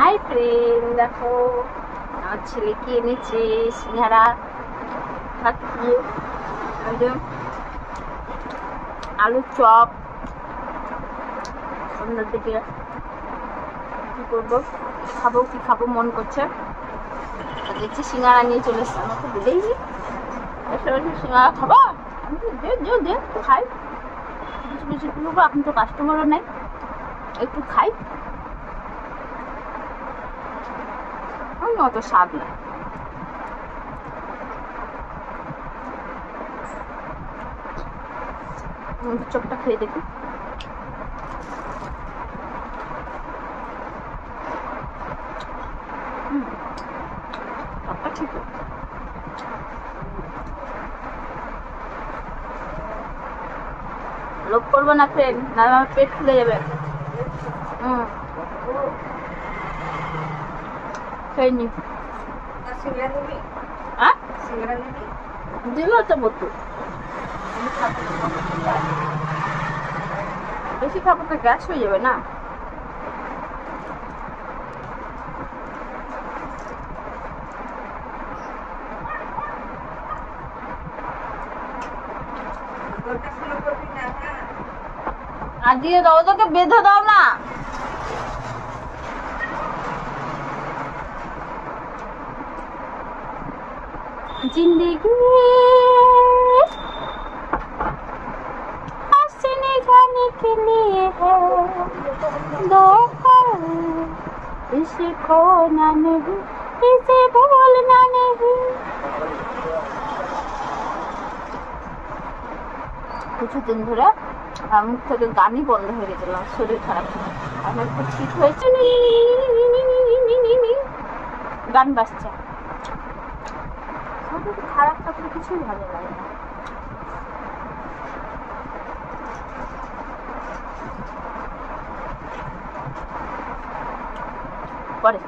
Hi friend, দেখো আমার ছেলে কি এনেছে সিঙ্গারা খাচ্ছি, আলুর চপ। সন্ধ্যার দিকে কি করবো, কি খাবো মন করছে, দেখছি সিঙ্গারা নিয়ে চলে এসছে। আমাকে দিলেই সিঙ্গারা খাবো, আমি দে খাই, কিছু কিছু করবো। এখন তো কাস্টমারও নেই, একটু খাই, অত স্বাদ না। চপটা খেয়ে দেখি। চপটা ঠিক লোভ করবো না ফ্রেন্ড, না আমার পেট ফুলে যাবে। খেয়ে নি দিল তো বটু, বেশি খাবো তো গ্যাস হয়ে যাবে না। আর দিয়ে দাও, ওদেরকে বেঁধে দাও না। जिंदगी हंसने गाने के लिए है, दो पल इसे खोना नहीं, इसे भूलना नहीं। কিছুদিন ধরে আমার মুখ থেকে গানই বন্ধ হয়ে গেছিল, শরীর খারাপ ছিল। আমার একটু ঠিক হয়েছে, গান বাজছে। খারাপ থাকলে কিছুই ভালো লাগে না। পরে